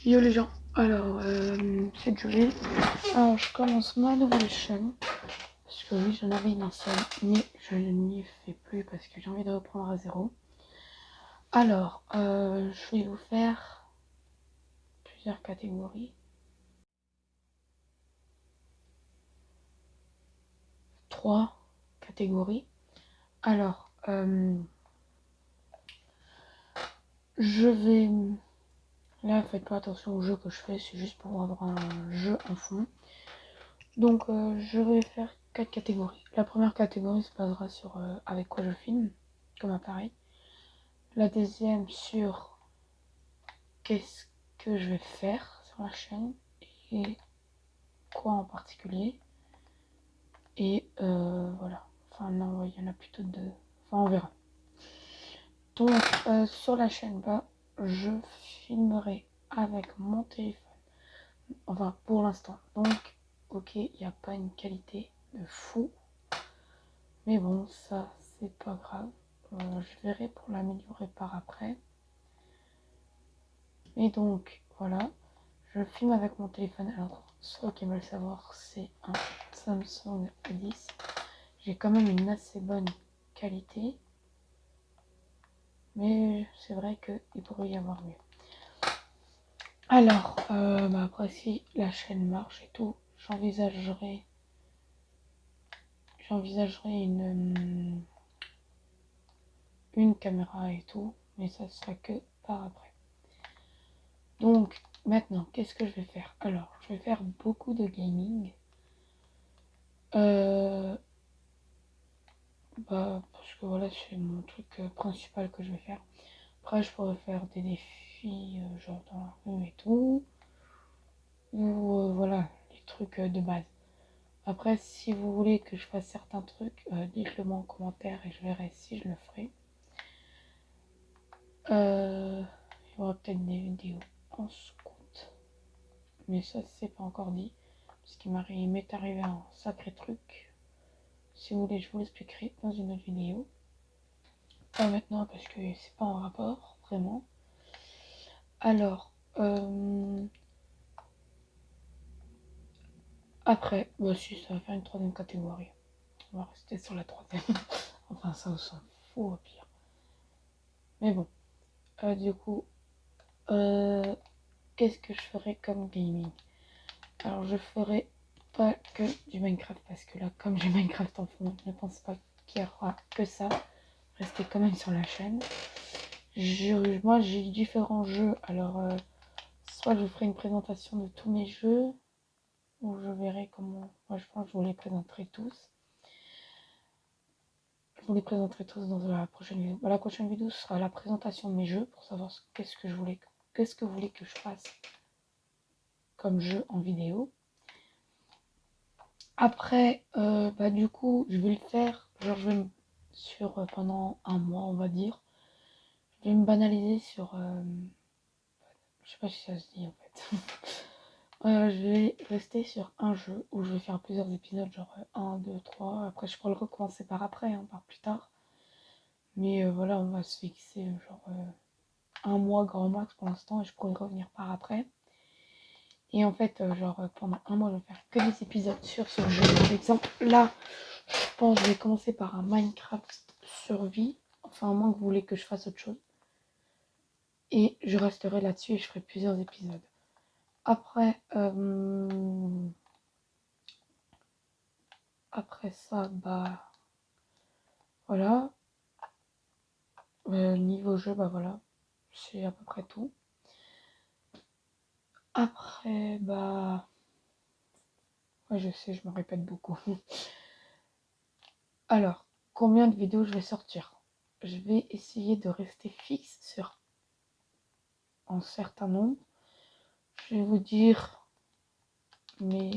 Yo les gens, alors c'est Julie. Alors je commence ma nouvelle chaîne parce que oui j'en avais une ancienne mais je ne m'y fais plus parce que j'ai envie de reprendre à zéro. Alors je vais vous faire plusieurs catégories. 3 catégories. Alors je vais... Là faites pas attention au jeu que je fais, c'est juste pour avoir un jeu en fond. Donc je vais faire 4 catégories. La première catégorie se basera sur avec quoi je filme comme appareil. La deuxième sur qu'est-ce que je vais faire sur la chaîne et quoi en particulier. Et voilà. Enfin non, il y en a plutôt deux. Enfin on verra. Donc sur la chaîne, je filmerai avec mon téléphone. Enfin pour l'instant. Donc ok, il n'y a pas une qualité de fou. Mais bon, ça c'est pas grave. Je verrai pour l'améliorer par après. Et donc voilà. Je filme avec mon téléphone. Alors, ceux qui veulent savoir, c'est un Samsung A10. J'ai quand même une assez bonne qualité. Mais c'est vrai qu'il pourrait y avoir mieux. Alors, après si la chaîne marche et tout, j'envisagerai une caméra et tout. Mais ça sera que par après. Donc, maintenant, qu'est-ce que je vais faire? Alors, je vais faire beaucoup de gaming. Parce que voilà, c'est mon truc principal que je vais faire. Après, je pourrais faire des défis, genre dans la rue et tout. Ou voilà, les trucs de base. Après, si vous voulez que je fasse certains trucs, dites-le moi en commentaire et je verrai si je le ferai. Il y aura peut-être des vidéos en scout. Mais ça, c'est pas encore dit. Parce qu'il m'est arrivé un sacré truc. Si vous voulez, je vous l'expliquerai dans une autre vidéo. Pas maintenant parce que c'est pas en rapport, vraiment. Alors, après, si ça va faire une troisième catégorie. On va rester sur la troisième. Enfin, ça, on s'en fout au pire. Mais bon, du coup, qu'est-ce que je ferai comme gaming? Alors, je ferai pas que du Minecraft parce que là, comme j'ai Minecraft en fond, je ne pense pas qu'il y aura que ça. Restez quand même sur la chaîne. Moi, j'ai différents jeux. Alors, soit je vous ferai une présentation de tous mes jeux, ou je verrai comment... Moi, je pense que je vous les présenterai tous. Je vous les présenterai tous dans la prochaine vidéo. La prochaine vidéo sera la présentation de mes jeux pour savoir qu'est-ce que vous voulez que je fasse comme jeu en vidéo. Après, du coup, je vais le faire, genre pendant un mois, on va dire. Je vais me banaliser sur... je sais pas si ça se dit en fait. Je vais rester sur un jeu où je vais faire plusieurs épisodes, genre 1, 2, 3. Après, je pourrais le recommencer par après, par plus tard. Mais voilà, on va se fixer genre un mois grand max pour l'instant et je pourrais revenir par après. Et en fait, pendant un mois, je vais faire que des épisodes sur ce jeu. Par exemple, là, je pense que je vais commencer par un Minecraft survie. Enfin, à moins que vous voulez que je fasse autre chose. Et je resterai là-dessus et je ferai plusieurs épisodes. Après, après ça, voilà. Niveau jeu, voilà. C'est à peu près tout. Après, ouais, je sais, je me répète beaucoup. Alors, combien de vidéos je vais sortir? Je vais essayer de rester fixe sur un certain nombre. Je vais vous dire, mais...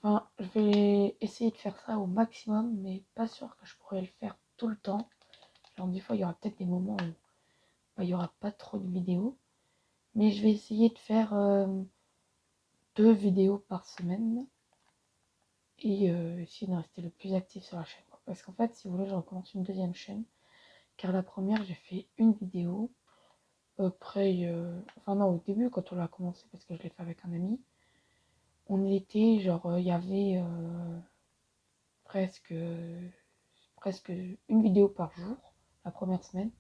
Enfin, je vais essayer de faire ça au maximum, mais pas sûr que je pourrais le faire tout le temps. Genre, des fois, il y aura peut-être des moments où il n'y aura pas trop de vidéos. Mais je vais essayer de faire 2 vidéos par semaine. Et essayer de rester le plus actif sur la chaîne. Parce qu'en fait, si vous voulez, je recommence une deuxième chaîne. Car la première, j'ai fait une vidéo. après, enfin non, au début quand on l'a commencé, parce que je l'ai fait avec un ami, on était genre, il y avait presque, presque une vidéo par jour la première semaine.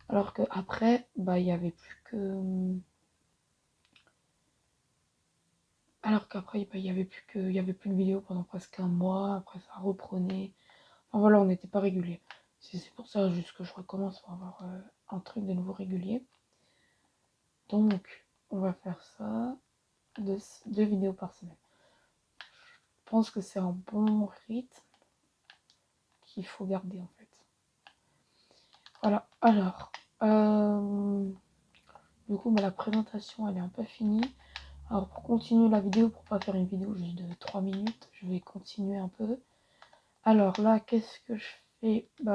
Alors qu'après, bah, il y avait plus que... Alors qu'après, bah, il y avait plus de vidéos pendant presque un mois. Après, ça reprenait. Enfin voilà, on n'était pas régulier. C'est pour ça juste que je recommence pour avoir un truc de nouveau régulier. Donc, on va faire ça, deux vidéos par semaine. Je pense que c'est un bon rythme qu'il faut garder en fait. Voilà, alors, du coup, bah, la présentation, elle est un peu finie. Alors, pour continuer la vidéo, pour pas faire une vidéo juste de 3 minutes, je vais continuer un peu. Alors là, qu'est-ce que je fais? Bah,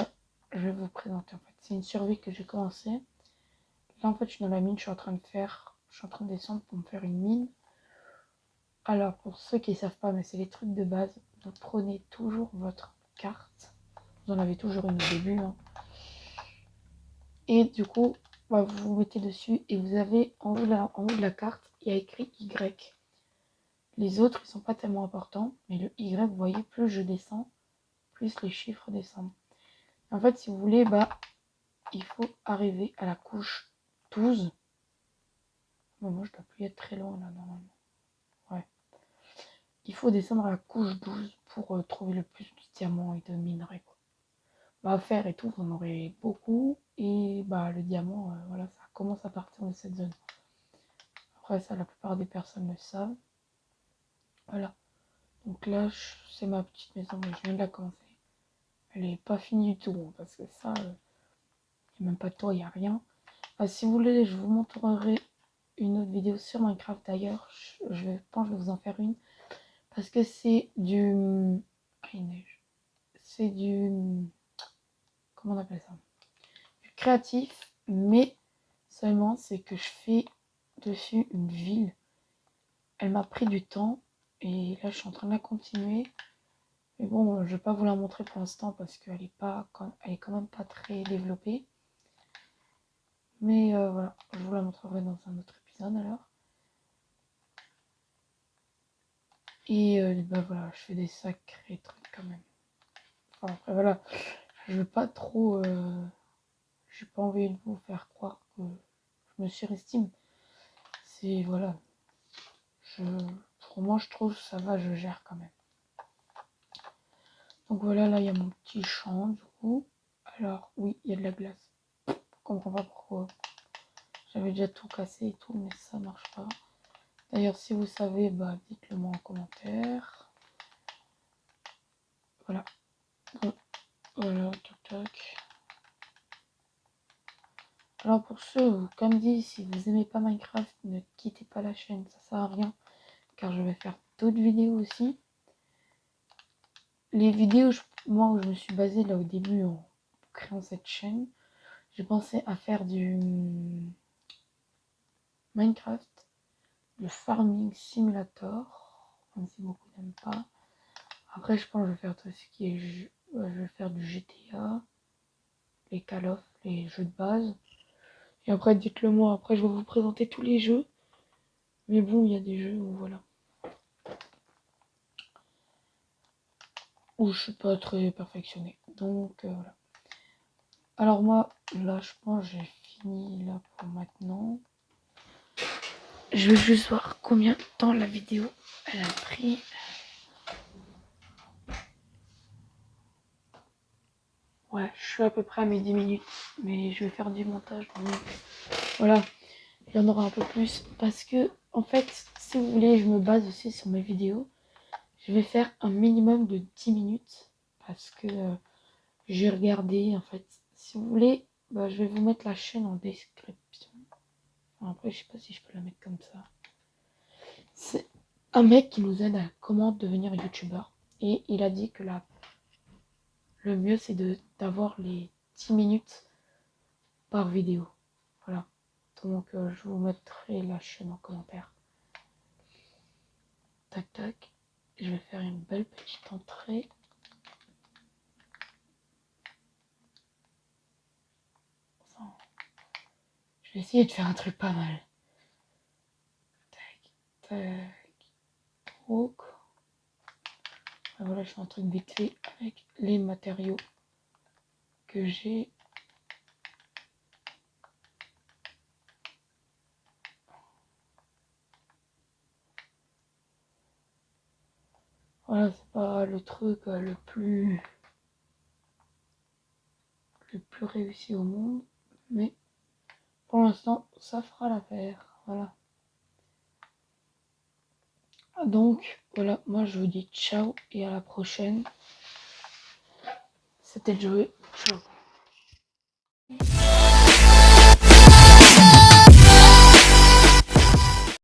je vais vous présenter en fait. C'est une survie que j'ai commencé. Là, en fait, je suis dans la mine, je suis en train de descendre pour me faire une mine. Alors, pour ceux qui ne savent pas, mais c'est les trucs de base, vous prenez toujours votre carte. Vous en avez toujours une au début. Hein. Et du coup, bah, vous vous mettez dessus et vous avez en haut de la carte, il y a écrit Y. Les autres, ils sont pas tellement importants, mais le Y, vous voyez, plus je descends, plus les chiffres descendent. En fait, si vous voulez, bah, il faut arriver à la couche 12. Bon, moi, je dois plus être très loin, là, normalement. Ouais. Il faut descendre à la couche 12 pour trouver le plus de diamants et de minerais, quoi. Bah, fer et tout, vous en aurez beaucoup. Et bah, le diamant, voilà, ça commence à partir de cette zone. Après, ça, la plupart des personnes le savent. Voilà. Donc là, c'est ma petite maison, mais je viens de la commencer. Elle est pas finie du tout, hein, parce que ça, il n'y a même pas de toit, il n'y a rien. Si vous voulez, je vous montrerai une autre vidéo sur Minecraft d'ailleurs. Je pense que je vais vous en faire une. Parce que c'est du... Ah, il neige. C'est du... Comment on appelle ça? Du créatif, mais seulement c'est que je fais dessus une ville. Elle m'a pris du temps et là je suis en train de la continuer. Mais bon, je vais pas vous la montrer pour l'instant parce qu'elle est quand même pas très développée. Mais voilà, je vous la montrerai dans un autre épisode alors. Et bah voilà, je fais des sacrés trucs quand même. Enfin, après voilà, je veux pas trop... j'ai pas envie de vous faire croire que je me surestime. C'est voilà. Pour moi je trouve que ça va, je gère quand même. Donc voilà, là il y a mon petit champ du coup. Alors oui, il y a de la glace. Je comprends pas pourquoi. J'avais déjà tout cassé et tout, mais ça marche pas. D'ailleurs, si vous savez, bah dites-le moi en commentaire. Voilà. Voilà, toc toc. Alors pour ceux, comme dit, si vous aimez pas Minecraft, ne quittez pas la chaîne, ça sert à rien. Car je vais faire d'autres vidéos aussi. Les vidéos, moi où je me suis basée là au début en créant cette chaîne, j'ai pensé à faire du Minecraft, le Farming Simulator, même si beaucoup n'aiment pas. Après je pense que je vais faire tout ce qui est je vais faire du GTA, les Call of, les jeux de base. Et après dites-le moi, après je vais vous présenter tous les jeux. Mais bon, il y a des jeux où voilà. Où je suis pas très perfectionné. Donc voilà. Alors moi, là je pense que j'ai fini là pour maintenant. Je vais juste voir combien de temps la vidéo elle a pris. Ouais, je suis à peu près à mes 10 minutes. Mais je vais faire du montage. Donc voilà, il y en aura un peu plus. Parce que, en fait, si vous voulez, je me base aussi sur mes vidéos. Je vais faire un minimum de 10 minutes. Parce que j'ai regardé, en fait. Si vous voulez, bah, je vais vous mettre la chaîne en description. Enfin, après, je sais pas si je peux la mettre comme ça. C'est un mec qui nous aide à comment devenir youtubeur. Et il a dit que le mieux, c'est d'avoir les 10 minutes par vidéo. Voilà. Donc, je vous mettrai la chaîne en commentaire. Tac, tac. Je vais faire une belle petite entrée. Enfin, Je vais essayer de faire un truc pas mal. Tac, tac, troc. Voilà, je fais un truc vite fait avec les matériaux que j'ai. Voilà, c'est pas le truc le plus réussi au monde, mais pour l'instant, ça fera l'affaire. Voilà. Donc, voilà, moi je vous dis ciao et à la prochaine. C'était Joey. Ciao.